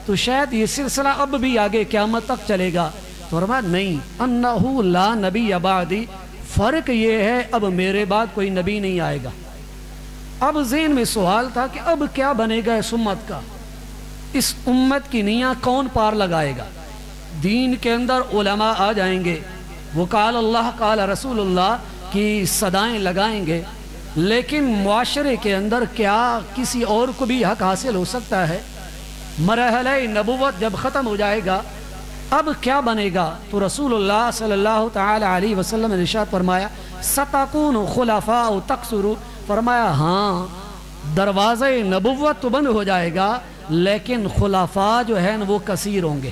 تو شاید یہ سلسلہ اب بھی آگے قیامت تک چلے گا۔ تو فرمایا نہیں، انہو لا نبی بعدی، فرق یہ ہے اب میرے بعد کوئی نبی نہیں آئے گا۔ اب ذہن میں سوال تھا کہ اب کیا بنے گا اس امت کا، اس امت کی نیاں کون پار لگائے گا؟ دین کے اندر علماء آ جائیں گے، وہ قال اللہ قال رسول اللہ کی صدائیں لگائیں گے، لیکن معاشرے کے اندر کیا کسی اور کو بھی حق حاصل ہو سکتا ہے؟ مرحلہ نبوت جب ختم ہو جائے گا اب کیا بنے گا؟ تو رسول اللہ صلی اللہ تعالی علیہ وسلم نے ارشاد فرمایا ستکون خلفاء تکثر، فرمایا ہاں دروازے نبوت تو بند ہو جائے گا لیکن خلفاء جو ہیں وہ کثیر ہوں گے۔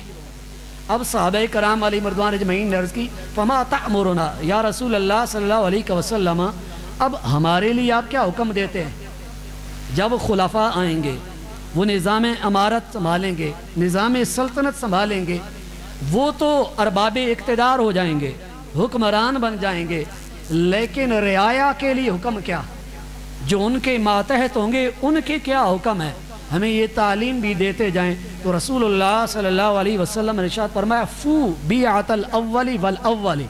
اب صحابہ کرام علی مردوان اجمعین نے عرض کی فما تأمرنا یا رسول اللہ صلی اللہ علیہ وسلم، اب ہمارے لیے آپ کیا حکم دیتے ہیں؟ جب خلفاء آئیں گے وہ نظام امارت سنبھالیں گے، نظام سلطنت سنبھالیں گے، وہ تو ارباب اقتدار ہو جائیں گے، حکمران بن جائیں گے، لیکن رعایا کے لیے حکم کیا؟ جو ان کے ماتحت ہوں گے ان کے کیا حکم ہے؟ ہمیں یہ تعلیم بھی دیتے جائیں۔ تو رسول اللہ صلی اللہ علیہ وسلم نے ارشاد فرمایا فو بیعت الاول والاول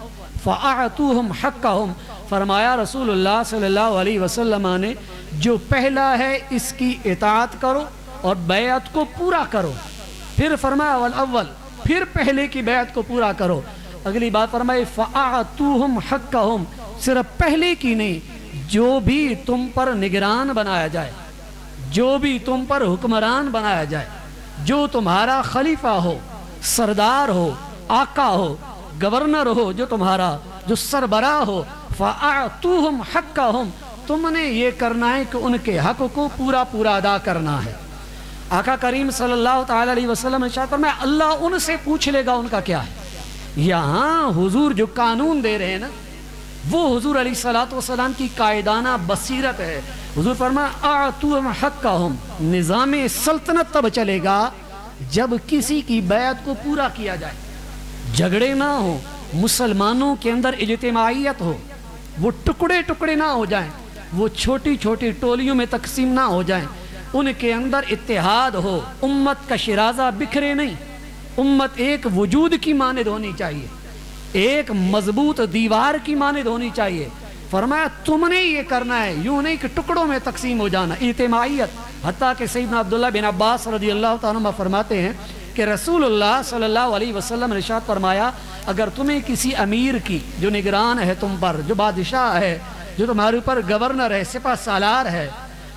فاعطوہم حقہم، فرمایا رسول اللہ صلی اللہ علیہ وسلم نے جو پہلا ہے اس کی اطاعت کرو اور بیعت کو پورا کرو، پھر فرمایا والاول، پھر پہلے کی بیعت کو پورا کرو۔ اگلی بات فرمائی فاعطوہم حقہم، صرف پہلے کی نہیں، جو بھی تم پر نگران بنایا جائے، جو بھی تم پر حکمران بنایا جائے، جو تمہارا خلیفہ ہو، سردار ہو، آقا ہو، گورنر ہو، جو تمہارا جو سربراہ ہو، فَأَعْتُوهُمْ حَقَّهُمْ، تم نے یہ کرنا ہے کہ ان کے حق کو پورا پورا ادا کرنا ہے۔ آقا کریم صلی اللہ تعالی علیہ وسلم نے ارشاد فرمایا اللہ ان سے پوچھ لے گا ان کا کیا ہے۔ یہاں حضور جو قانون دے رہے ہیں نا وہ حضور علیہ السلام کی قائدانہ بصیرت ہے۔ حضور فرمایا اعطوہم حقہم، نظام سلطنت تب چلے گا جب کسی کی بیعت کو پورا کیا جائے، جھگڑے نہ ہو، مسلمانوں کے اندر اجتماعیت ہو، وہ ٹکڑے ٹکڑے نہ ہو جائیں، وہ چھوٹی چھوٹی ٹولیوں میں تقسیم نہ ہو جائیں، ان کے اندر اتحاد ہو، امت کا شرازہ بکھرے نہیں، امت ایک وجود کی مانند ہونی چاہیے، ایک مضبوط دیوار کی مانند ہونی چاہیے۔ فرمایا تم نے یہ کرنا ہے، یوں نہیں کہ ٹکڑوں میں تقسیم ہو جانا، اجتماعیت۔ حتیٰ کہ سیدنا عبداللہ بن عباس رضی اللہ تعالیٰ عنہ فرماتے ہیں کہ رسول اللہ صلی اللہ علیہ وسلم نے ارشاد فرمایا اگر تمہیں کسی امیر کی جو نگران ہے تم پر، جو بادشاہ ہے، جو تمہارے اوپر گورنر ہے، سپہ سالار ہے،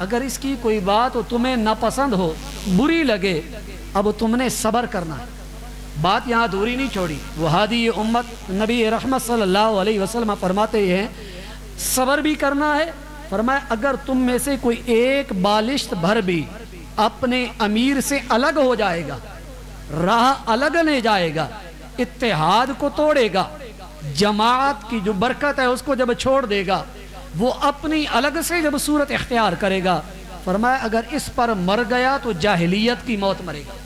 اگر اس کی کوئی بات ہو تمہیں ناپسند ہو، بری لگے، اب تم نے صبر کرنا ہے۔ بات یہاں دوری نہیں چھوڑی، وہ ہادی امت نبی رحمت صلی اللہ علیہ وسلم فرماتے ہیں صبر بھی کرنا ہے۔ فرمایا اگر تم میں سے کوئی ایک بالشت بھر بھی اپنے امیر سے الگ ہو جائے گا، راہ الگ لے جائے گا، اتحاد کو توڑے گا، جماعت کی جو برکت ہے اس کو جب چھوڑ دے گا، وہ اپنی الگ سے جب صورت اختیار کرے گا، فرمایا اگر اس پر مر گیا تو جاہلیت کی موت مرے گا۔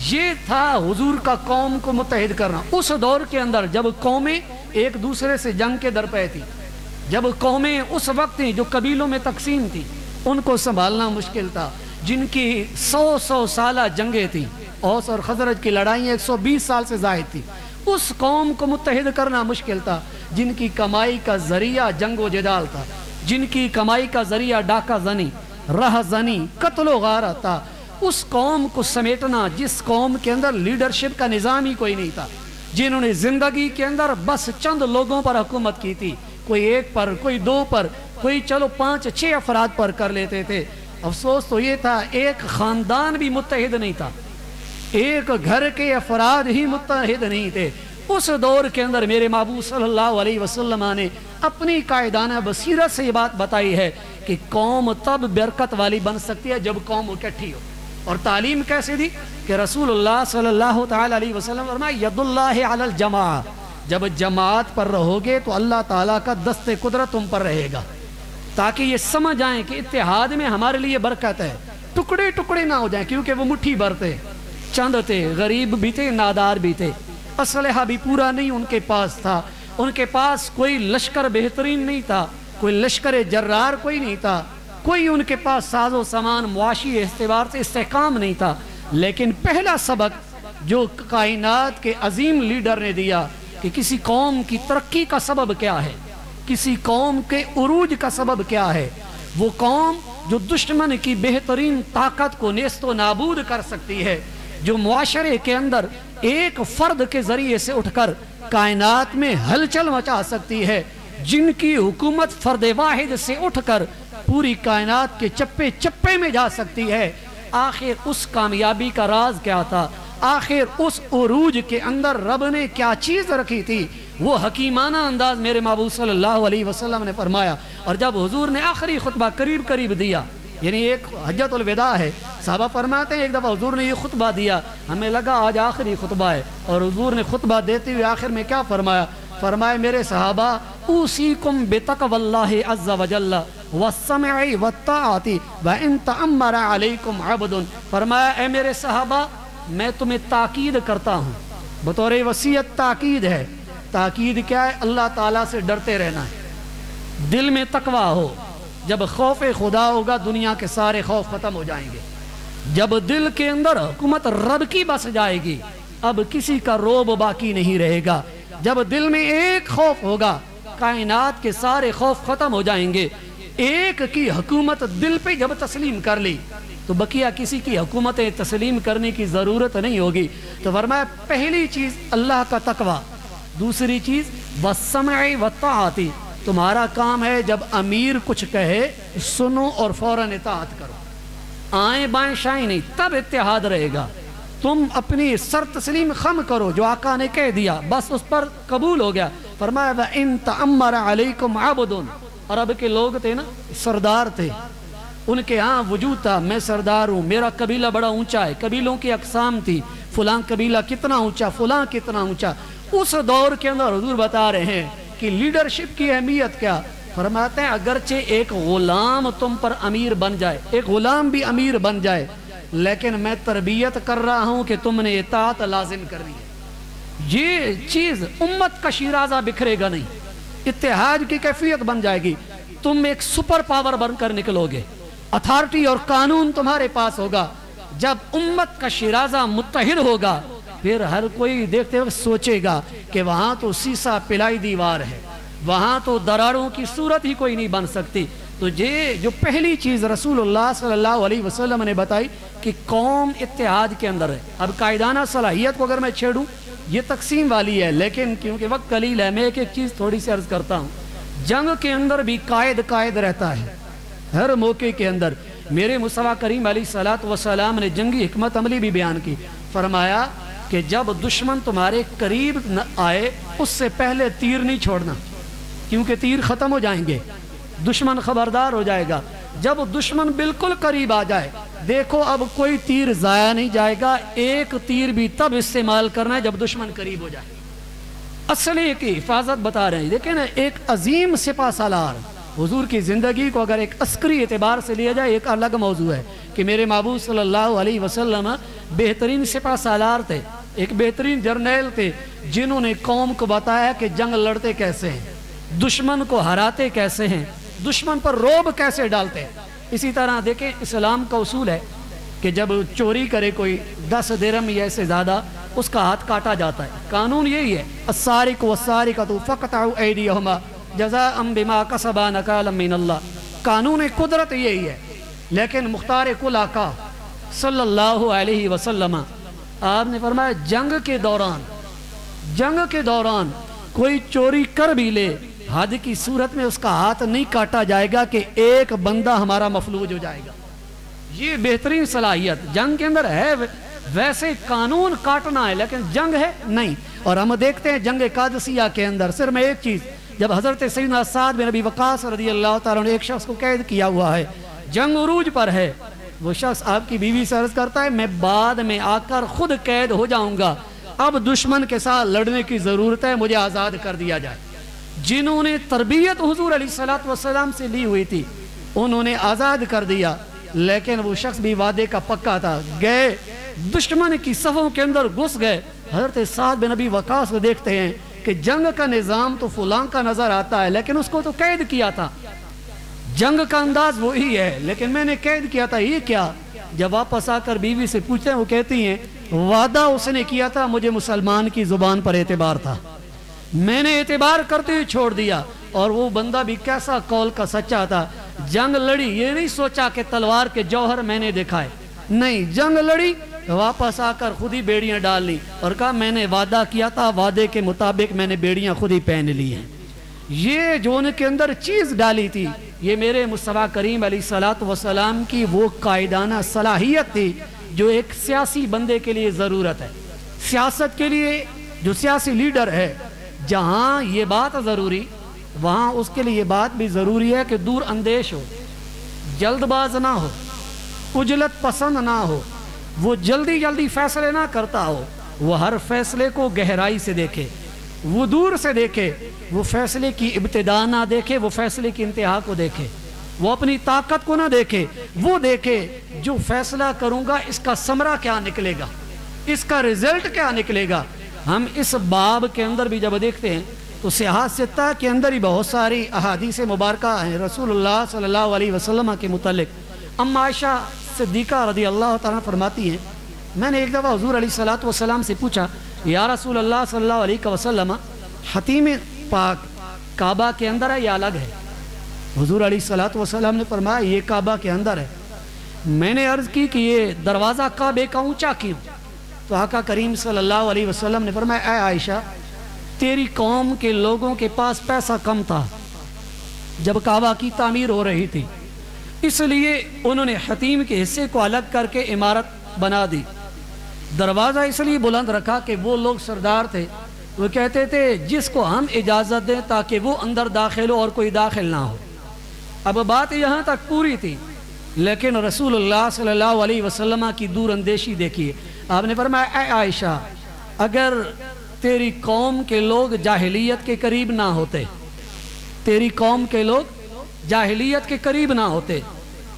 یہ تھا حضور کا قوم کو متحد کرنا اس دور کے اندر جب قومیں ایک دوسرے سے جنگ کے در پہ تھی، جب قومیں اس وقت تھیں جو قبیلوں میں تقسیم تھی، ان کو سنبھالنا مشکل تھا، جن کی 100 سالہ جنگیں تھیں، اوس اور خزرج کی لڑائیاں 120 سال سے زائد تھی، اس قوم کو متحد کرنا مشکل تھا، جن کی کمائی کا ذریعہ جنگ و جدال تھا، جن کی کمائی کا ذریعہ ڈاکہ زنی، رہ زنی، قتل و غارت تھا۔ اس قوم کو سمیٹنا جس قوم کے اندر لیڈرشپ کا نظام ہی کوئی نہیں تھا، جنہوں نے زندگی کے اندر بس چند لوگوں پر حکومت کی تھی، کوئی ایک پر، کوئی دو پر، کوئی چلو 5-6 افراد پر کر لیتے تھے۔ افسوس تو یہ تھا ایک خاندان بھی متحد نہیں تھا، ایک گھر کے افراد ہی متحد نہیں تھے۔ اس دور کے اندر میرے محبوب صلی اللہ علیہ وسلم نے اپنی قائدانہ بصیرت سے یہ بات بتائی ہے کہ قوم تب برکت والی بن سکتی ہے جب قوم اکٹھی ہو۔ اور تعلیم کیسے دی کہ رسول اللہ صلی اللہ تعالی علیہ وسلم فرمایا ید اللہ علی الجماع، جب جماعت پر رہو گے تو اللہ تعالیٰ کا دست قدرت تم پر رہے گا، تاکہ یہ سمجھ آئیں کہ اتحاد میں ہمارے لیے برکت ہے، ٹکڑے ٹکڑے نہ ہو جائیں، کیونکہ وہ مٹھی بھر تھے، چند تھے، غریب بھی تھے، نادار بھی تھے، اسلحہ بھی پورا نہیں ان کے پاس تھا، ان کے پاس کوئی لشکر بہترین نہیں تھا، کوئی لشکر جرار کوئی نہیں تھا، کوئی ان کے پاس ساز و سامان معاشی اعتبار سے استحکام نہیں تھا، لیکن پہلا سبق جو کائنات کے عظیم لیڈر نے دیا کہ کسی قوم کی ترقی کا سبب کیا ہے، کسی قوم کے عروج کا سبب کیا ہے، وہ قوم جو دشمن کی بہترین طاقت کو نیست و نابود کر سکتی ہے، جو معاشرے کے اندر ایک فرد کے ذریعے سے اٹھ کر کائنات میں ہلچل مچا سکتی ہے، جن کی حکومت فرد واحد سے اٹھ کر پوری کائنات کے چپے چپے میں جا سکتی ہے۔ آخر اس کامیابی کا راز کیا تھا؟ آخر اس عروج کے اندر رب نے کیا چیز رکھی تھی؟ وہ حکیمانہ انداز میرے محبوب صلی اللہ علیہ وسلم نے فرمایا۔ اور جب حضور نے آخری خطبہ قریب قریب دیا، یعنی ایک حجت الوداع ہے، صحابہ فرماتے ہیں ایک دفعہ حضور نے یہ خطبہ دیا، ہمیں لگا آج آخری خطبہ ہے، اور حضور نے خطبہ دیتے ہوئے آخر میں کیا فرمایا؟ فرمایا میرے صحابہ اوصیکم بتقوی اللہ عز وجل والسمع والطاعت وان تأمر علیکم عبد، فرمایا اے میرے صحابہ میں تمہیں تاکید کرتا ہوں، بطور وصیت تاکید ہے۔ تاکید کیا ہے؟ اللہ تعالیٰ سے ڈرتے رہنا ہے، دل میں تقوی ہو۔ جب خوف خدا ہوگا دنیا کے سارے خوف ختم ہو جائیں گے۔ جب دل کے اندر حکومت رب کی بس جائے گی، اب کسی کا روب باقی نہیں رہے گا۔ جب دل میں ایک خوف ہوگا کائنات کے سارے خوف ختم ہو جائیں گے۔ ایک کی حکومت دل پہ جب تسلیم کر لی تو بقیہ کسی کی حکومت تسلیم کرنے کی ضرورت نہیں ہوگی۔ تو فرمایا پہلی چیز اللہ کا تقوی، دوسری چیز والسمع والطاعت، تمہارا کام ہے جب امیر کچھ کہے سنو اور فوراً اطاعت کرو، آئیں بائیں شائیں نہیں، تب اتحاد رہے گا۔ تم اپنی سر تسلیم خم کرو، جو آقا نے کہہ دیا بس اس پر قبول ہو گیا۔ فرمایا وَإِن تَأَمَّرَ عَلَيْكُمْ عَبْدٌ، عرب کے لوگ تھے نا، سردار تھے، ان کے ہاں وجود تھا، میں سردار ہوں، میرا قبیلہ بڑا اونچا ہے، قبیلوں کی اقسام تھی، فلاں قبیلہ کتنا اونچا، فلاں کتنا اونچا۔ اس دور کے اندر حضور بتا رہے ہیں کہ لیڈرشپ کی اہمیت کیا؟ فرماتے ہیں اگرچہ ایک غلام تم پر امیر بن جائے، ایک غلام بھی امیر بن جائے، لیکن میں تربیت کر رہا ہوں کہ تم نے اطاعت لازم کرنی ہے۔ یہ چیز امت کا شیرازہ بکھرے گا نہیں، اتحاد کی کیفیت بن جائے گی، تم ایک سپر پاور بن کر نکلو گے، اتھارٹی اور قانون تمہارے پاس ہوگا۔ جب امت کا شیرازہ متحد ہوگا پھر ہر کوئی دیکھتے ہوئے سوچے گا کہ وہاں تو سیسا پلائی دیوار ہے، وہاں تو دراروں کی صورت ہی کوئی نہیں بن سکتی۔ تو یہ جو پہلی چیز رسول اللہ صلی اللہ علیہ وسلم نے بتائی کہ قوم اتحاد کے اندر ہے۔ اب قائدانہ صلاحیت کو اگر میں چھیڑوں یہ تقسیم والی ہے، لیکن کیونکہ وقت قلیل ہے میں ایک چیز تھوڑی سی عرض کرتا ہوں۔ جنگ کے اندر بھی قائد رہتا ہے، ہر موقع کے اندر۔ میرے مصطفیٰ کریم علیہ الصلوۃ والسلام نے جنگی حکمت عملی بھی بیان کی، فرمایا کہ جب دشمن تمہارے قریب نہ آئے اس سے پہلے تیر نہیں چھوڑنا، کیونکہ تیر ختم ہو جائیں گے، دشمن خبردار ہو جائے گا۔ جب دشمن بالکل قریب آ جائے دیکھو اب کوئی تیر ضائع نہیں جائے گا، ایک تیر بھی تب استعمال کرنا ہے جب دشمن قریب ہو جائے۔ اسلحے کی حفاظت بتا رہے ہیں، دیکھیں نا ایک عظیم سپہ سالار، حضور کی زندگی کو اگر ایک عسکری اعتبار سے لیا جائے ایک الگ موضوع ہے کہ میرے محبوب صلی اللہ علیہ وسلم بہترین سپہ سالار تھے، ایک بہترین جرنیل تھے، جنہوں نے قوم کو بتایا کہ جنگ لڑتے کیسے ہیں، دشمن کو ہراتے کیسے ہیں، دشمن پر روب کیسے ڈالتے ہیں۔ اسی طرح دیکھیں اسلام کا اصول ہے کہ جب چوری کرے کوئی 10 درہم یا سے زیادہ اس کا ہاتھ کاٹا جاتا ہے۔ قانون یہی ہے السارق والسارقۃ فاقطعوا ایدیہما جزاء بما کسبا نکالا من اللہ، قانون قدرت یہی ہے۔ لیکن مختار کل آقا صلی اللہ علیہ وسلم آپ نے فرمایا جنگ کے دوران کوئی چوری کر بھی لے حد کی صورت میں اس کا ہاتھ نہیں کاٹا جائے گا کہ ایک بندہ ہمارا مفلوج ہو جائے گا۔ یہ بہترین صلاحیت جنگ کے اندر ہے، ویسے قانون کاٹنا ہے لیکن جنگ ہے نہیں۔ اور ہم دیکھتے ہیں جنگ قادسیہ کے اندر صرف میں ایک چیز، جب حضرت سیدنا سعد بن ابی وقاص رضی اللہ تعالیٰ نے ایک شخص کو قید کیا ہوا ہے، جنگ عروج پر ہے، وہ شخص آپ کی بیوی سے عرض کرتا ہے میں بعد میں آ کر خود قید ہو جاؤں گا، اب دشمن کے ساتھ لڑنے کی ضرورت ہے، مجھے آزاد کر دیا جائے۔ جنہوں نے تربیت حضور علیہ الصلوۃ والسلام سے لی ہوئی تھی انہوں نے آزاد کر دیا، لیکن وہ شخص بھی وعدے کا پکا تھا، گئے دشمن کی صفوں کے اندر گھس گئے۔ حضرت سعد بن ابی وقاص کو دیکھتے ہیں کہ جنگ کا نظام تو فلاں کا نظر آتا ہے لیکن اس کو تو قید کیا تھا، جنگ کا انداز وہی ہے لیکن میں نے قید کیا تھا، یہ کیا؟ جب واپس آ کر بیوی سے پوچھتے ہیں، وہ کہتی ہیں وعدہ اس نے کیا تھا، مجھے مسلمان کی زبان پر اعتبار تھا، میں نے اعتبار کرتے ہوئے چھوڑ دیا۔ اور وہ بندہ بھی کیسا قول کا سچا تھا، جنگ لڑی، یہ نہیں سوچا کہ تلوار کے جوہر میں نے دکھائے، نہیں، جنگ لڑی، واپس آ کر خود ہی بیڑیاں ڈال لی اور کہا میں نے وعدہ کیا تھا، وعدے کے مطابق میں نے بیڑیاں خود ہی پہن لی ہیں۔ یہ جو ان کے اندر چیز ڈالی تھی، یہ میرے مصطفیٰ کریم علیہ السلام کی وہ قائدانہ صلاحیت تھی جو ایک سیاسی بندے کے لیے ضرورت ہے۔ سیاست کے لیے جو سیاسی لیڈر ہے، جہاں یہ بات ضروری، وہاں اس کے لیے یہ بات بھی ضروری ہے کہ دور اندیش ہو، جلد باز نہ ہو، عجلت پسند نہ ہو، وہ جلدی فیصلے نہ کرتا ہو، وہ ہر فیصلے کو گہرائی سے دیکھے، وہ دور سے دیکھے، وہ فیصلے کی ابتدا نہ دیکھے، وہ فیصلے کی انتہا کو دیکھے، وہ اپنی طاقت کو نہ دیکھے، وہ دیکھے جو فیصلہ کروں گا اس کا ثمرہ کیا نکلے گا، اس کا رزلٹ کیا نکلے گا۔ ہم اس باب کے اندر بھی جب دیکھتے ہیں تو صحاح ستہ کے اندر ہی بہت ساری احادیث مبارکہ ہیں رسول اللہ صلی اللہ علیہ وسلم کے متعلق۔ ام عائشہ صدیقہ رضی اللہ تعالیٰ فرماتی ہیں، میں نے ایک دفعہ حضور علیہ السلام سے پوچھا، یا رسول اللہ صلی اللہ علیہ وسلم، حتیم پاک کعبہ کے اندر ہے یا الگ ہے؟ حضور علیہ السلام نے فرمایا یہ کعبہ کے اندر ہے۔ میں نے عرض کی کہ یہ دروازہ کعبے کا اونچا کیوں؟ تو آقا کریم صلی اللہ علیہ وسلم نے فرمایا، اے عائشہ، تیری قوم کے لوگوں کے پاس پیسہ کم تھا جب کعبہ کی تعمیر ہو رہی تھی، اس لیے انہوں نے حتیم کے حصے کو الگ کر کے عمارت بنا دی۔ دروازہ اس لیے بلند رکھا کہ وہ لوگ سردار تھے، وہ کہتے تھے جس کو ہم اجازت دیں تاکہ وہ اندر داخل ہو اور کوئی داخل نہ ہو۔ اب بات یہاں تک پوری تھی، لیکن رسول اللہ صلی اللہ علیہ وسلم کی دور اندیشی دیکھیے۔ آپ نے فرمایا، اے عائشہ، اگر تیری قوم کے لوگ جاہلیت کے قریب نہ ہوتے، تیری قوم کے لوگ جاہلیت کے قریب نہ ہوتے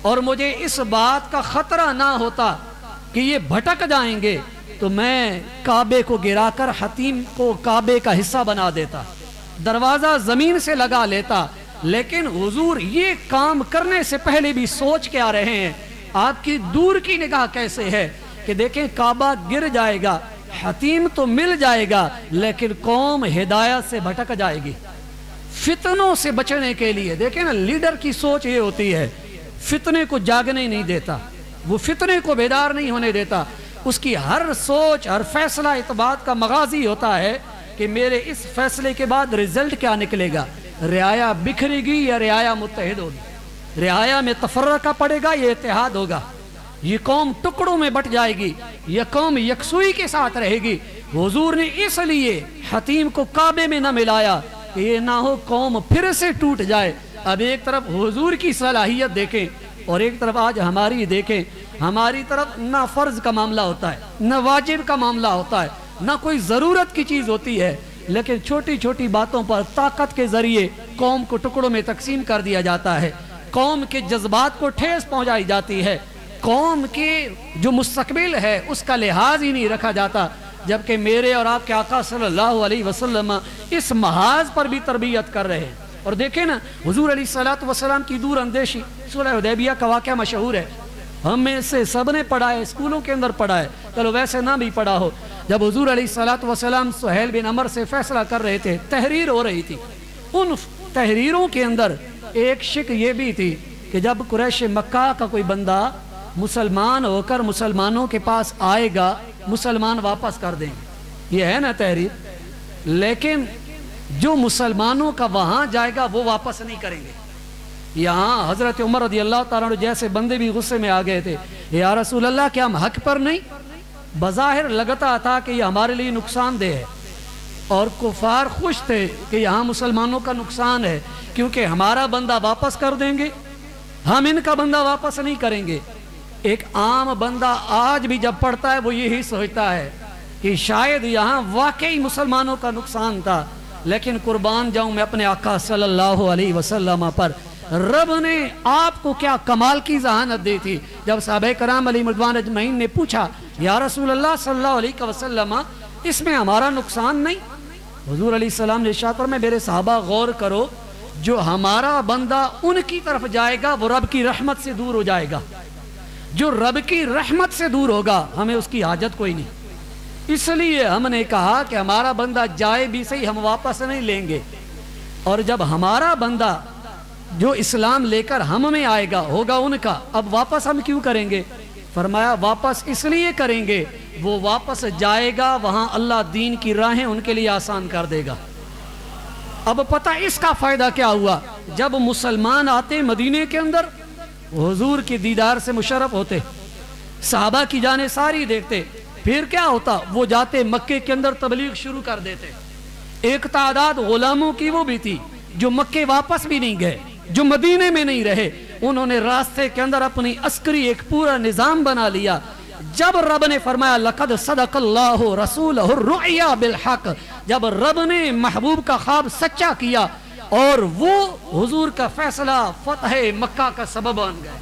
اور مجھے اس بات کا خطرہ نہ ہوتا کہ یہ بھٹک جائیں گے، تو میں کعبے کو گرا کر حتیم کو کعبے کا حصہ بنا دیتا، دروازہ زمین سے لگا لیتا۔ لیکن حضور یہ کام کرنے سے پہلے بھی سوچ کے آ رہے ہیں، آپ کی دور کی نگاہ کیسے ہے کہ دیکھیں کعبہ گر جائے گا، حتیم تو مل جائے گا، لیکن قوم ہدایت سے بھٹک جائے گی۔ فتنوں سے بچنے کے لیے دیکھیں نا، لیڈر کی سوچ یہ ہوتی ہے، فتنے کو جاگنے نہیں دیتا، وہ فتنے کو بیدار نہیں ہونے دیتا، اس کی ہر سوچ، ہر فیصلہ اس بات کا مغازی ہوتا ہے کہ میرے اس فیصلے کے بعد رزلٹ کیا نکلے گا، رعایا بکھرے گی یا رعایا متحد ہوگی، رعایا میں تفرقہ پڑے گا یا اتحاد ہوگا، یہ قوم ٹکڑوں میں بٹ جائے گی یا قوم یکسوئی کے ساتھ رہے گی۔ حضور نے اس لیے حتیم کو کعبے میں نہ ملایا کہ یہ نہ ہو قوم پھر سے ٹوٹ جائے۔ اب ایک طرف حضور کی صلاحیت دیکھیں اور ایک طرف آج ہماری دیکھیں، ہماری طرف نہ فرض کا معاملہ ہوتا ہے، نہ واجب کا معاملہ ہوتا ہے، نہ کوئی ضرورت کی چیز ہوتی ہے، لیکن چھوٹی چھوٹی باتوں پر طاقت کے ذریعے قوم کو ٹکڑوں میں تقسیم کر دیا جاتا ہے، قوم کے جذبات کو ٹھیس پہنچائی جاتی ہے، قوم کے جو مستقبل ہے اس کا لحاظ ہی نہیں رکھا جاتا، جبکہ میرے اور آپ کے آقا صلی اللہ علیہ وسلم اس محاذ پر بھی تربیت کر رہے ہیں۔ اور دیکھیں نا، حضور علیہ السلام کی دور اندیشی، صلح حدیبیہ کا واقعہ مشہور ہے، ہم میں سے سب نے پڑھا ہے، اسکولوں کے اندر پڑھا ہے، چلو ویسے نہ بھی پڑھا ہو۔ جب حضور علیہ السلام سہیل بن عمر سے فیصلہ کر رہے تھے، تحریر ہو رہی تھی، ان تحریروں کے اندر ایک شک یہ بھی تھی کہ جب قریش مکہ کا کوئی بندہ مسلمان ہو کر مسلمانوں کے پاس آئے گا، مسلمان واپس کر دیں گے، یہ ہے نا تحریر، لیکن جو مسلمانوں کا وہاں جائے گا وہ واپس نہیں کریں گے۔ یہاں حضرت عمر رضی اللہ تعالیٰ عنہ جیسے بندے بھی غصے میں آ گئے تھے، یا رسول اللہ کیا ہم حق پر نہیں؟ بظاہر لگتا تھا کہ یہ ہمارے لیے نقصان دہ ہے، اور کفار خوش تھے کہ یہاں مسلمانوں کا نقصان ہے کیونکہ ہمارا بندہ واپس کر دیں گے، ہم ان کا بندہ واپس نہیں کریں گے۔ ایک عام بندہ آج بھی جب پڑھتا ہے وہ یہی سوچتا ہے کہ شاید یہاں واقعی مسلمانوں کا نقصان تھا، لیکن قربان جاؤں میں اپنے آقا صلی اللہ علیہ وسلم پر، رب نے آپ کو کیا کمال کی ذہانت دی تھی۔ جب صحابہ کرام علیہ رضوان اجمعین نے پوچھا، یا رسول اللہ صلی اللہ علیہ وسلم اس میں ہمارا نقصان نہیں؟ حضور علیہ السلام نے ارشاد فرمایا، میرے صحابہ غور کرو، جو ہمارا بندہ ان کی طرف جائے گا وہ رب کی رحمت سے دور ہو جائے گا، جو رب کی رحمت سے دور ہوگا ہمیں اس کی حاجت کوئی نہیں. اس لیے ہم نے کہا کہ ہمارا بندہ جائے بھی صحیح، ہم واپس نہیں لیں گے. اور جب ہمارا بندہ جو اسلام لے کر ہم میں آئے گا ہوگا ان کا، اب واپس ہم کیوں کریں گے؟ فرمایا واپس اس لیے کریں گے، وہ واپس جائے گا وہاں اللہ دین کی راہیں ان کے لیے آسان کر دے گا. اب پتہ اس کا فائدہ کیا ہوا؟ جب مسلمان آتے مدینے کے اندر حضور کی دیدار سے مشرف ہوتے، صحابہ کی جانیں ساری دیکھتے، پھر کیا ہوتا؟ وہ جاتے مکے کے اندر تبلیغ شروع کر دیتے. ایک تعداد غلاموں کی وہ بھی تھی جو مکے واپس بھی نہیں گئے، جو مدینے میں نہیں رہے، انہوں نے راستے کے اندر اپنی عسکری ایک پورا نظام بنا لیا. جب رب نے فرمایا لقد صدق اللہ رسولہ الرؤیا بالحق، جب رب نے محبوب کا خواب سچا کیا اور وہ حضور کا فیصلہ فتح مکہ کا سبب بن گئے.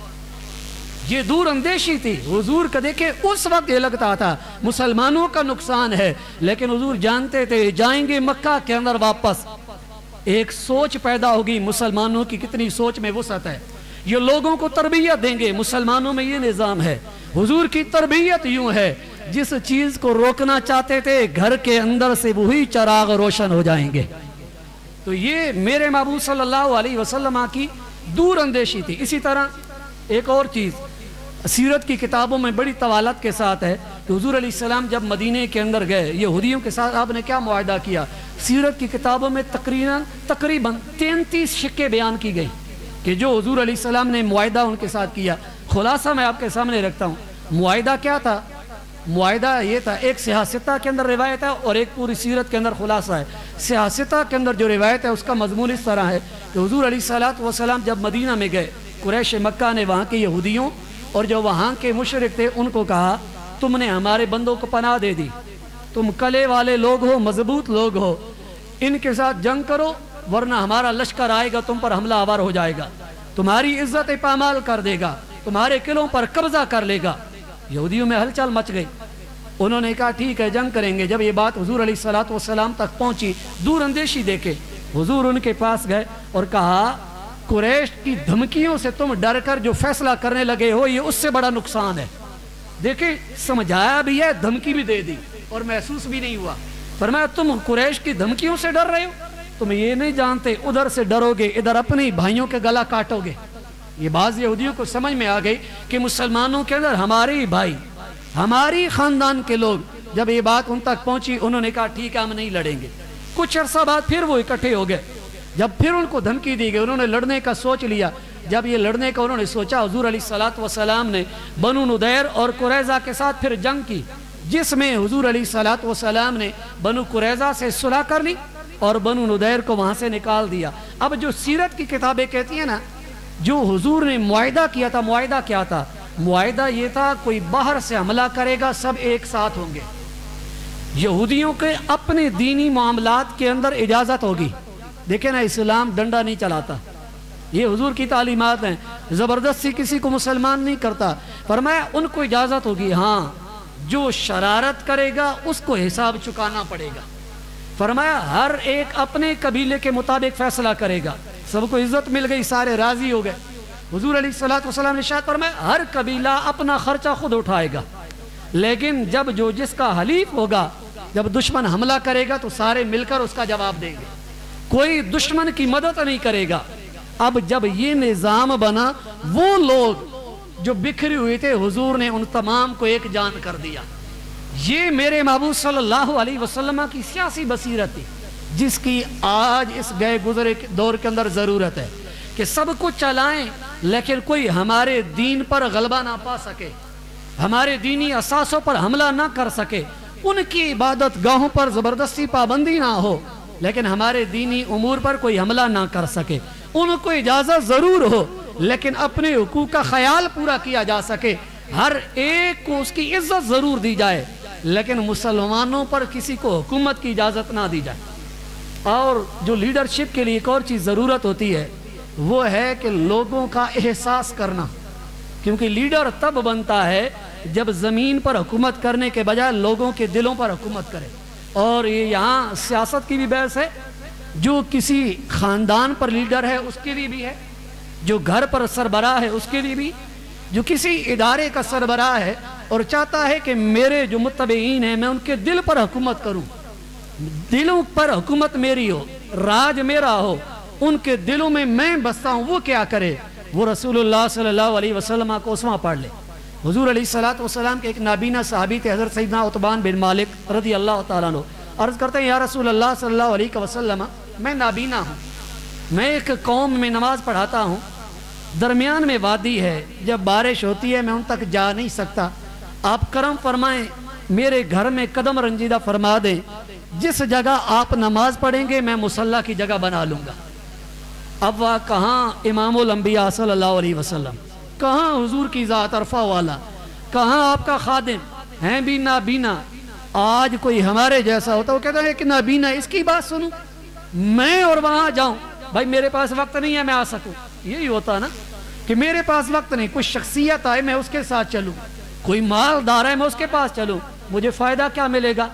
یہ دور اندیشی تھی حضور کا. دیکھیں اس وقت یہ لگتا تھا مسلمانوں کا نقصان ہے، لیکن حضور جانتے تھے جائیں گے مکہ کے اندر واپس. ایک سوچ پیدا ہوگی مسلمانوں کی، کتنی سوچ میں وسعت ہے، یہ لوگوں کو تربیت دیں گے. مسلمانوں میں یہ نظام ہے، حضور کی تربیت یوں ہے جس چیز کو روکنا چاہتے تھے گھر کے اندر سے وہی چراغ روشن ہو جائیں گے. تو یہ میرے محبوب صلی اللہ علیہ وسلم کی دور اندیشی تھی. اسی طرح ایک اور چیز سیرت کی کتابوں میں بڑی طوالت کے ساتھ ہے کہ حضور علیہ السلام جب مدینے کے اندر گئے، یہودیوں کے ساتھ آپ نے کیا معاہدہ کیا؟ سیرت کی کتابوں میں تقریباً 33 شکیں بیان کی گئی کہ جو حضور علیہ السلام نے معاہدہ ان کے ساتھ کیا. خلاصہ میں آپ کے سامنے رکھتا ہوں. معاہدہ کیا تھا؟ معاہدہ یہ تھا، ایک سیاستہ کے اندر روایت ہے اور ایک پوری سیرت کے اندر خلاصہ ہے. سیاستہ کے اندر جو روایت ہے اس کا مضمون اس طرح ہے کہ حضور علیہ السلام جب مدینہ میں گئے، قریش مکہ نے وہاں کے یہودیوں اور جو وہاں کے مشرک تھے ان کو کہا تم نے ہمارے بندوں کو پناہ دے دی، تم کلے والے لوگ ہو، مضبوط لوگ ہو، ان کے ساتھ جنگ کرو ورنہ ہمارا لشکر آئے گا تم پر حملہ آور ہو جائے گا، تمہاری عزت پامال کر دے گا، تمہارے قلعوں پر قبضہ کر لے گا. یہودیوں میں ہلچل مچ گئی. انہوں نے کہا ٹھیک ہے جنگ کریں گے. جب یہ بات حضور علیہ السلام تک پہنچی، دور اندیشی دیکھے، حضور ان کے پاس گئے اور کہا قریش کی دھمکیوں سے تم ڈر کر جو فیصلہ کرنے لگے ہو یہ اس سے بڑا نقصان ہے. دیکھیں سمجھایا بھی ہے، دھمکی بھی دے دی اور محسوس بھی نہیں ہوا. فرمایا تم قریش کی دھمکیوں سے ڈر رہے ہو، تم یہ نہیں جانتے ادھر سے ڈرو گے ادھر اپنے بھائیوں کے گلا کاٹو گے. یہ بعض یہودیوں کو سمجھ میں آ گئی کہ مسلمانوں کے اندر ہمارے بھائی، ہماری خاندان کے لوگ. جب یہ بات ان تک پہنچی انہوں نے کہا ٹھیک ہے ہم نہیں لڑیں گے. کچھ عرصہ بعد پھر وہ اکٹھے ہو گئے. جب پھر ان کو دھمکی دی گئی انہوں نے لڑنے کا سوچ لیا. جب یہ لڑنے کا انہوں نے سوچا، حضور علیہ السلام نے بنو نضیر اور قریظہ کے ساتھ پھر جنگ کی، جس میں حضور علیہ السلام نے بنو قریظہ سے صلح کر لی اور بنو نضیر کو وہاں سے نکال دیا. اب جو سیرت کی کتابیں کہتی ہیں نا، جو حضور نے معاہدہ کیا تھا، معاہدہ کیا تھا؟ معاہدہ یہ تھا کوئی باہر سے حملہ کرے گا سب ایک ساتھ ہوں گے. یہودیوں کے اپنے دینی معاملات کے اندر اجازت ہوگی. دیکھیں نا اسلام ڈنڈا نہیں چلاتا، یہ حضور کی تعلیمات ہیں، زبردستی کسی کو مسلمان نہیں کرتا. فرمایا ان کو اجازت ہوگی، ہاں جو شرارت کرے گا اس کو حساب چکانا پڑے گا. فرمایا ہر ایک اپنے قبیلے کے مطابق فیصلہ کرے گا. سب کو عزت مل گئی، سارے راضی ہو گئے. حضور علیہ السلام نے ارشاد فرمایا ہر قبیلہ اپنا خرچہ خود اٹھائے گا، لیکن جب جو جس کا حلیف ہوگا، جب دشمن حملہ کرے گا تو سارے مل کر اس کا جواب دیں گے، کوئی دشمن کی مدد نہیں کرے گا. اب جب یہ نظام بنا، وہ لوگ جو بکھری ہوئے تھے حضور نے ان تمام کو ایک جان کر دیا. یہ میرے محبوب صلی اللہ علیہ وسلم کی سیاسی بصیرت تھی، جس کی آج اس گئے گزرے دور کے اندر ضرورت ہے کہ سب کچھ چلائیں لیکن کوئی ہمارے دین پر غلبہ نہ پا سکے، ہمارے دینی اساسوں پر حملہ نہ کر سکے، ان کی عبادت گاہوں پر زبردستی پابندی نہ ہو لیکن ہمارے دینی امور پر کوئی حملہ نہ کر سکے. ان کو اجازت ضرور ہو لیکن اپنے حقوق کا خیال پورا کیا جا سکے، ہر ایک کو اس کی عزت ضرور دی جائے لیکن مسلمانوں پر کسی کو حکومت کی اجازت نہ دی جائے. اور جو لیڈرشپ کے لیے ایک اور چیز ضرورت ہوتی ہے وہ ہے کہ لوگوں کا احساس کرنا، کیونکہ لیڈر تب بنتا ہے جب زمین پر حکومت کرنے کے بجائے لوگوں کے دلوں پر حکومت کرے. اور یہ یہاں سیاست کی بھی بحث ہے، جو کسی خاندان پر لیڈر ہے اس کے لیے بھی ہے، جو گھر پر سربراہ ہے اس کے لیے بھی، جو کسی ادارے کا سربراہ ہے اور چاہتا ہے کہ میرے جو متبعین ہیں میں ان کے دل پر حکومت کروں، دلوں پر حکومت میری ہو، راج میرا ہو، ان کے دلوں میں بستا ہوں، وہ کیا کرے؟ وہ رسول اللہ صلی اللہ علیہ وسلم کو اسوہ پڑھ لے۔ حضور علیہ السلام کے ایک نابینا صحابی تھے، حضرت سیدنا عتبان بن مالک رضی اللہ تعالیٰ عنہ، عرض کرتے ہیں یا رسول اللہ صلی اللہ علیہ وسلم میں نابینا ہوں، میں ایک قوم میں نماز پڑھاتا ہوں، درمیان میں وادی ہے، جب بارش ہوتی ہے میں ان تک جا نہیں سکتا، آپ کرم فرمائیں میرے گھر میں قدم رنجیدہ فرما دیں، جس جگہ آپ نماز پڑھیں گے میں مصلی کی جگہ بنا لوں گا۔ اب وہ کہاں امام الانبیاء صلی اللہ علیہ وسلم، کہاں حضور کی ذات عرفہ والا، کہاں آپ کا خادم، ہیں بھی نابینا۔ آج کوئی ہمارے جیسا ہوتا وہ کہتا ہے کہ نابینا اس کی بات سنوں میں اور وہاں جاؤں، بھائی میرے پاس وقت نہیں ہے میں آ سکوں، یہی ہوتا نا کہ میرے پاس وقت نہیں، کوئی شخصیت آئے میں اس کے ساتھ چلوں، کوئی مالدار ہے میں اس کے پاس چلوں، مجھے فائدہ کیا ملے گا؟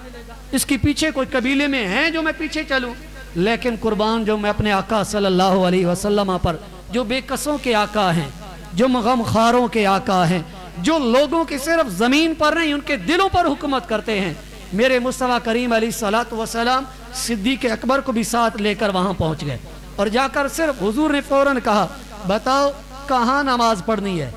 اس کے پیچھے کوئی قبیلے میں ہیں جو میں پیچھے چلوں، لیکن قربان جو میں اپنے آقا صلی اللہ علیہ وسلم پر، جو بے قصوں کے آقا ہیں، جو غم خاروں کے آقا ہیں، جو لوگوں کی صرف زمین پر نہیں ان کے دلوں پر حکومت کرتے ہیں، میرے مصطفیٰ کریم علیہ السلام صدیق اکبر کو بھی ساتھ لے کر وہاں پہنچ گئے، اور جا کر صرف حضور نے فوراً کہا بتاؤ کہاں نماز پڑھنی ہے؟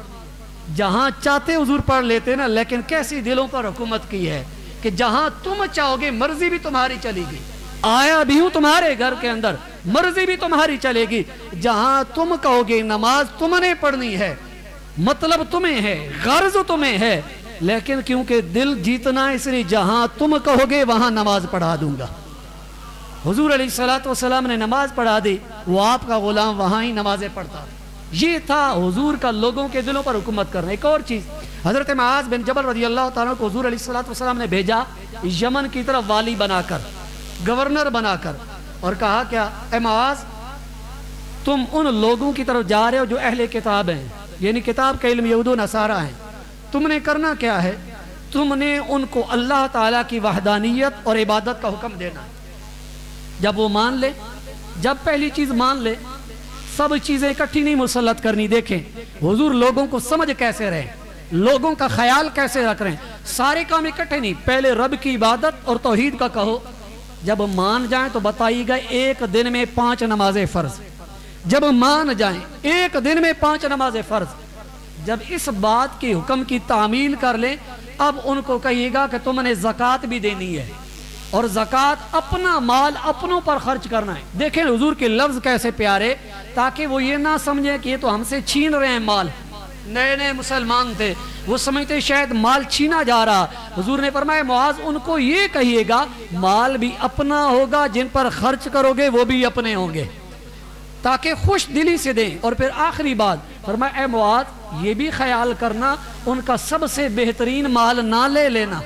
جہاں چاہتے حضور پڑھ لیتے نا، لیکن کیسی دلوں پر حکومت کی ہے کہ جہاں تم چاہو گے مرضی بھی تمہاری چلے گی، آیا بھی ہوں تمہارے گھر کے اندر مرضی بھی تمہاری چلے گی، جہاں تم کہو گے نماز تم نے پڑھنی ہے، مطلب تمہیں ہے، غرض تمہیں ہے، لیکن کیونکہ دل جیتنا اس لیے جہاں تم کہو گے وہاں نماز پڑھا دوں گا۔ حضور علیہ السلام نے نماز پڑھا دی، وہ آپ کا غلام وہاں ہی نمازیں پڑھتا۔ یہ تھا حضور کا لوگوں کے دلوں پر حکومت کرنا۔ ایک اور چیز، حضرت معاذ بن جبل رضی اللہ تعالیٰ کو حضور علیہ السلام نے بھیجا یمن کی طرف والی بنا کر، گورنر بنا کر، اور کہا کیا اے معاذ تم ان لوگوں کی طرف جا رہے ہو جو اہل کتاب ہیں، یعنی کتاب کا علم یہود و نصارہ ہیں، تم نے کرنا کیا ہے؟ تم نے ان کو اللہ تعالیٰ کی وحدانیت اور عبادت کا حکم دینا۔ جب وہ مان لے، جب پہلی چیز مان لے، سب چیزیں اکٹھی نہیں مسلط کرنی۔ دیکھیں حضور لوگوں کو سمجھ کیسے رہے، لوگوں کا خیال کیسے رکھ رہے ہیں، سارے کام اکٹھے نہیں، پہلے رب کی عبادت اور توحید کا کہو، جب مان جائیں تو بتائیے گا ایک دن میں 5 نمازیں فرض، جب مان جائیں ایک دن میں 5 نمازیں فرض، جب اس بات کی حکم کی تعمیل کر لیں، اب ان کو کہیے گا کہ تم نے زکوٰۃ بھی دینی ہے، اور زکوٰۃ اپنا مال اپنوں پر خرچ کرنا ہے۔ دیکھیں حضور کے لفظ کیسے پیارے، تاکہ وہ یہ نہ سمجھیں کہ یہ تو ہم سے چھین رہے ہیں مال۔ نئے نئے مسلمان تھے، وہ سمجھتے شاید مال چھینا جا رہا۔ حضور نے فرمایا معاذ ان کو یہ کہیے گا مال بھی اپنا ہوگا، جن پر خرچ کرو گے وہ بھی اپنے ہوں گے، تاکہ خوش دلی سے دیں۔ اور پھر آخری بات فرمایا اے معاذ یہ بھی خیال کرنا ان کا سب سے بہترین مال نہ لے لینا،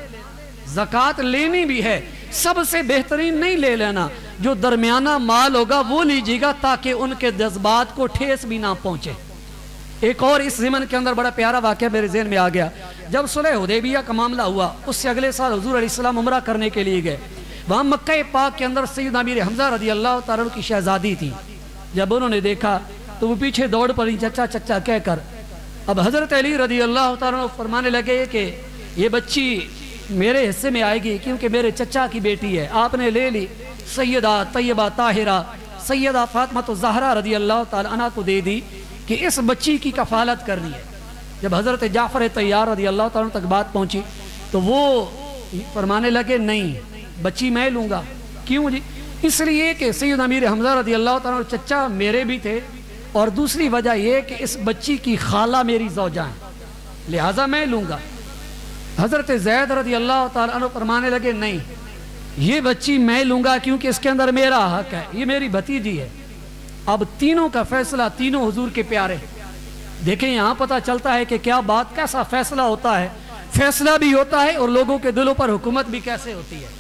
زکوٰۃ لینی بھی ہے، سب سے بہترین نہیں لے لینا، جو درمیانہ مال ہوگا وہ لیجیے گا، تاکہ ان کے جذبات کو ٹھیس بھی نہ پہنچے۔ ایک اور اس ضمن کے اندر بڑا پیارا واقعہ میرے ذہن میں آ گیا، جب صلح حدیبیہ کا معاملہ ہوا، اس سے اگلے سال حضور علیہ السلام عمرہ کرنے کے لیے گئے، وہاں مکہ پاک کے اندر سیدنا امیر حمزہ رضی اللہ تعالیٰ کی شہزادی تھی۔ جب انہوں نے دیکھا تو وہ پیچھے دوڑ پڑی چچا چچا کہہ کر۔ اب حضرت علی رضی اللہ تعالیٰ فرمانے لگے کہ یہ بچی میرے حصے میں آئے گی کیونکہ میرے چچا کی بیٹی ہے، آپ نے لے لی، سیدہ طیبہ طاہرہ سیدہ فاطمہ الزہرا رضی اللہ تعالیٰ عنہ کو دے دی کہ اس بچی کی کفالت کرنی ہے۔ جب حضرت جعفر طیار رضی اللہ تعالیٰ تک بات پہنچی تو وہ فرمانے لگے نہیں بچی میں لوں گا۔ کیوں جی؟ اس لیے کہ سیدنا امیر حمزہ رضی اللہ تعالیٰ چچا میرے بھی تھے، اور دوسری وجہ یہ کہ اس بچی کی خالہ میری زوجہ ہیں، لہٰذا میں لوں گا۔ حضرت زید رضی اللہ تعالیٰ عنہ فرمانے لگے نہیں یہ بچی میں لوں گا کیونکہ اس کے اندر میرا حق ہے، یہ میری بھتیجی ہے۔ اب تینوں کا فیصلہ تینوں حضور کے پیارے۔ دیکھیں یہاں پتہ چلتا ہے کہ کیا بات کیسا فیصلہ ہوتا ہے، فیصلہ بھی ہوتا ہے اور لوگوں کے دلوں پر حکومت بھی کیسے ہوتی ہے۔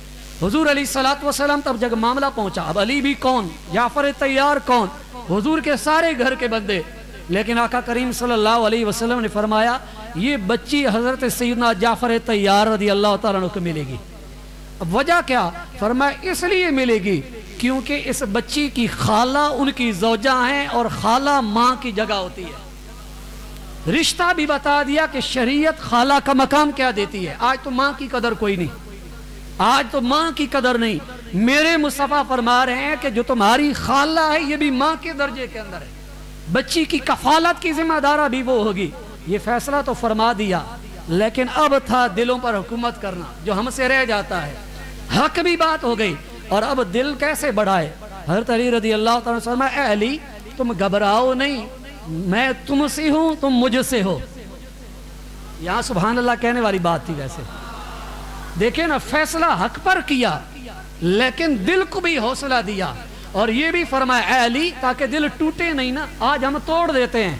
حضور علیہ السلام تب جب معاملہ پہنچا، اب علی بھی کون، جعفر طیار کون، حضور کے سارے گھر کے بندے، لیکن آقا کریم صلی اللہ علیہ وسلم نے فرمایا یہ بچی حضرت سیدنا جعفر طیار رضی اللہ تعالیٰ عنہ کو ملے گی۔ اب وجہ کیا؟ فرمایا اس لیے ملے گی کیونکہ اس بچی کی خالہ ان کی زوجہ ہیں، اور خالہ ماں کی جگہ ہوتی ہے۔ رشتہ بھی بتا دیا کہ شریعت خالہ کا مقام کیا دیتی ہے. آج تو ماں کی قدر کوئی نہیں, آج تو ماں کی قدر نہیں. میرے مصطفیٰ فرما رہے ہیں کہ جو تمہاری خالہ ہے یہ بھی ماں کے درجے کے اندر ہے, بچی کی کفالت کی ذمہ دارہ بھی وہ ہوگی. یہ فیصلہ تو فرما دیا, لیکن اب تھا دلوں پر حکومت کرنا جو ہم سے رہ جاتا ہے. حق بھی بات ہو گئی, اور اب دل کیسے بڑھائے. حضرت علی رضی اللہ تعالیٰ عنہ فرمایا اے علی تم گھبراؤ نہیں, میں تم سے ہوں تم مجھ سے ہو. یہاں سبحان اللہ کہنے والی بات تھی. ویسے دیکھیں نا, فیصلہ حق پر کیا لیکن دل کو بھی حوصلہ دیا, اور یہ بھی فرمایا اے علی تاکہ دل ٹوٹے نہیں نا. آج ہم توڑ دیتے ہیں,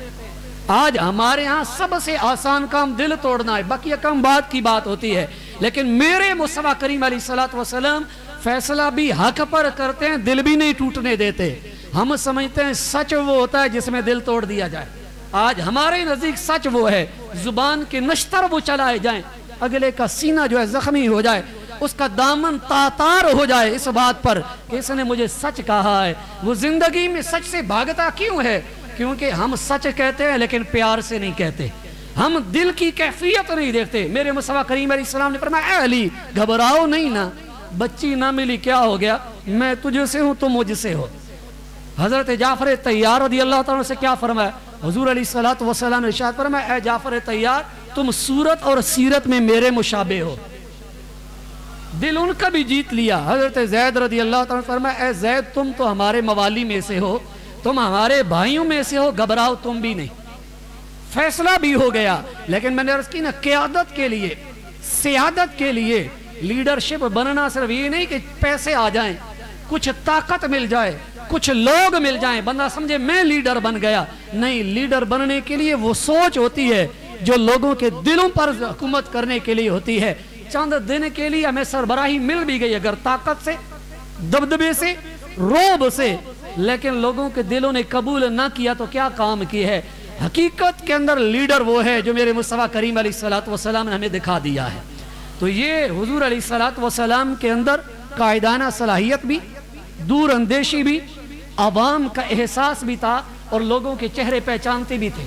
آج ہمارے ہاں سب سے آسان کام دل توڑنا ہے, باقی کم بات کی بات ہوتی ہے. لیکن میرے مصطفیٰ کریم علیہ الصلوۃ والسلام فیصلہ بھی حق پر کرتے ہیں, دل بھی نہیں ٹوٹنے دیتے. ہم سمجھتے ہیں سچ وہ ہوتا ہے جس میں دل توڑ دیا جائے. آج ہمارے نزدیک سچ وہ ہے زبان کے نشتر وہ چلائے جائیں, اگلے کا سینہ جو ہے زخمی ہو جائے, اس کا دامن تاتار ہو جائے اس بات پر کہ اس نے مجھے سچ کہا ہے. وہ زندگی میں سچ سے بھاگتا کیوں ہے؟ کیونکہ ہم سچ کہتے ہیں لیکن پیار سے نہیں کہتے, ہم دل کی کیفیت نہیں دیکھتے. میرے مصطفیٰ کریم علیہ السلام نے فرمایا اے علی گھبراؤ نہیں نا, بچی نہ ملی کیا ہو گیا, میں تجھ سے ہوں تم مجھ سے ہو. حضرت جعفر طیار رضی اللہ تعالیٰ سے کیا فرمایا؟ حضور علیہ الصلوۃ والسلام نے ارشاد فرمایا اے جعفر طیار تم صورت اور سیرت میں میرے مشابہ ہو. دل ان کا بھی جیت لیا. حضرت زید رضی اللہ تعالیٰ نے فرمایا اے زید تم تو ہمارے موالی میں سے ہو, تم ہمارے بھائیوں میں سے ہو, گھبراؤ تم بھی نہیں. فیصلہ بھی ہو گیا. لیکن میں نے عرض کی نا, قیادت کے لیے, سیادت کے لیے, لیڈرشپ بننا صرف یہ نہیں کہ پیسے آ جائیں, کچھ طاقت مل جائے, کچھ لوگ مل جائیں, بندہ سمجھے میں لیڈر بن گیا. نہیں, لیڈر بننے کے لیے وہ سوچ ہوتی ہے جو لوگوں کے دلوں پر حکومت کرنے کے لیے ہوتی ہے. چند دن کے لیے ہمیں سربراہی مل بھی گئی اگر طاقت سے, دبدبے سے, روب سے, لیکن لوگوں کے دلوں نے قبول نہ کیا تو کیا کام کی ہے. حقیقت کے اندر لیڈر وہ ہے جو میرے مصطفیٰ کریم علیہ الصلوۃ والسلام نے ہمیں دکھا دیا ہے. تو یہ حضور علیہ الصلوۃ والسلام کے اندر قائدانہ صلاحیت بھی, دور اندیشی بھی, عوام کا احساس بھی تھا, اور لوگوں کے چہرے پہچانتے بھی تھے,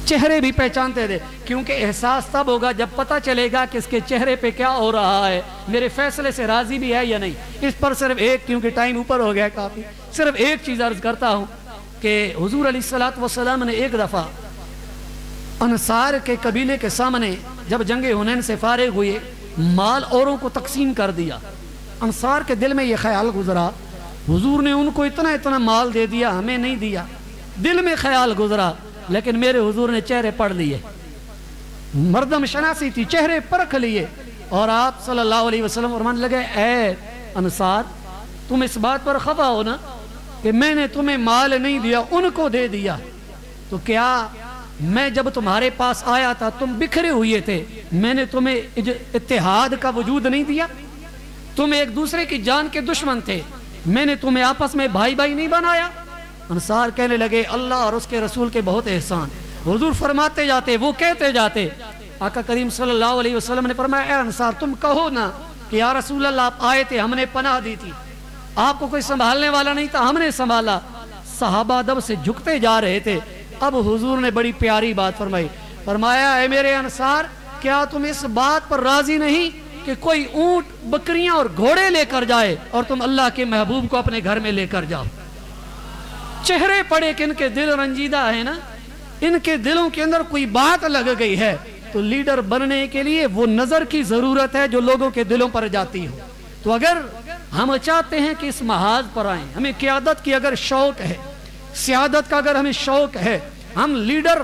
چہرے بھی پہچانتے تھے. کیونکہ احساس تب ہوگا جب پتہ چلے گا کہ اس کے چہرے پہ کیا ہو رہا ہے, میرے فیصلے سے راضی بھی ہے یا نہیں. اس پر صرف ایک, کیونکہ ٹائم اوپر ہو گیا کافی, صرف ایک چیز عرض کرتا ہوں کہ حضور علیہ الصلوۃ والسلام نے ایک دفعہ انصار کے قبیلے کے سامنے جب جنگ حنین سے فارغ ہوئے مال اوروں کو تقسیم کر دیا. انصار کے دل میں یہ خیال گزرا حضور نے ان کو اتنا مال دے دیا, ہمیں نہیں دیا. دل میں خیال گزرا, لیکن میرے حضور نے چہرے پڑھ لیے, مردم شناسی تھی, چہرے پرکھ لیے, اور آپ صلی اللہ علیہ وسلم فرمانے لگے اے انصار تم اس بات پر خفا ہو نا کہ میں نے تمہیں مال نہیں دیا, ان کو دے دیا. تو کیا میں جب تمہارے پاس آیا تھا تم بکھرے ہوئے تھے, میں نے تمہیں اتحاد کا وجود نہیں دیا؟ تم ایک دوسرے کی جان کے دشمن تھے, میں نے تمہیں آپس میں بھائی بھائی نہیں بنایا؟ انصار کہنے لگے اللہ اور اس کے رسول کے بہت احسان. حضور فرماتے جاتے, وہ کہتے جاتے. آقا کریم صلی اللہ علیہ وسلم نے فرمایا اے انصار تم کہو نا کہ یا رسول اللہ آپ آئے تھے, ہم نے پناہ دی تھی, آپ کو کوئی سنبھالنے والا نہیں تھا, ہم نے سنبھالا. صحابہ ادب سے جھکتے جا رہے تھے. اب حضور نے بڑی پیاری بات فرمائی, فرمایا اے میرے انصار کیا تم اس بات پر راضی نہیں کہ کوئی اونٹ, بکریاں اور گھوڑے لے کر جائے اور تم اللہ کے محبوب کو اپنے گھر میں لے کر جاؤ؟ چہرے پڑے کہ ان کے دل رنجیدہ ہیں نا, ان کے دلوں کے اندر کوئی بات لگ گئی ہے. تو لیڈر بننے کے لیے وہ نظر کی ضرورت ہے جو لوگوں کے دلوں پر جاتی ہو. تو اگر ہم چاہتے ہیں کہ اس محاذ پر آئیں, ہمیں قیادت کی اگر شوق ہے, سیادت کا اگر ہمیں شوق ہے, ہم لیڈر,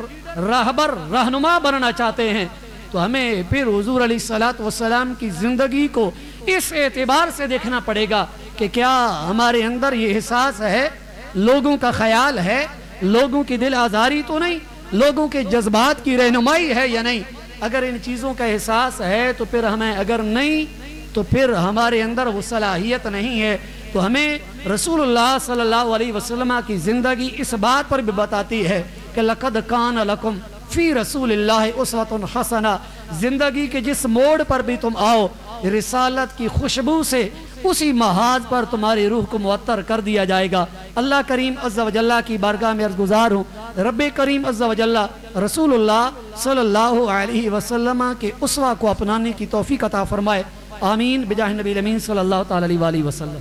راہبر, رہنما بننا چاہتے ہیں, تو ہمیں پھر حضور علیہ الصلوۃ والسلام کی زندگی کو اس اعتبار سے دیکھنا پڑے گا کہ کیا ہمارے اندر یہ احساس ہے, لوگوں کا خیال ہے, لوگوں کی دل آزاری تو نہیں, لوگوں کے جذبات کی رہنمائی ہے یا نہیں. اگر ان چیزوں کا احساس ہے تو پھر ہمیں, اگر نہیں تو پھر ہمارے اندر وہ صلاحیت نہیں ہے. تو ہمیں رسول اللہ صلی اللہ علیہ وسلم کی زندگی اس بات پر بھی بتاتی ہے کہ لَقَدْ كَانَ لَكُمْ فِي رَسُولِ اللَّهِ أُسْوَةٌ حَسَنَةٌ. زندگی کے جس موڑ پر بھی تم آؤ, رسالت کی خوشبو سے اسی محاذ پر تمہاری روح کو معطر کر دیا جائے گا. اللہ کریم عز و جل کی بارگاہ میں عرض گزار ہوں رب کریم عز و جل رسول اللہ صلی اللہ علیہ وسلم کے اسوہ کو اپنانے کی توفیق عطا فرمائے، آمین بجاہ نبی الامین صلی اللہ تعالی علیہ وسلم۔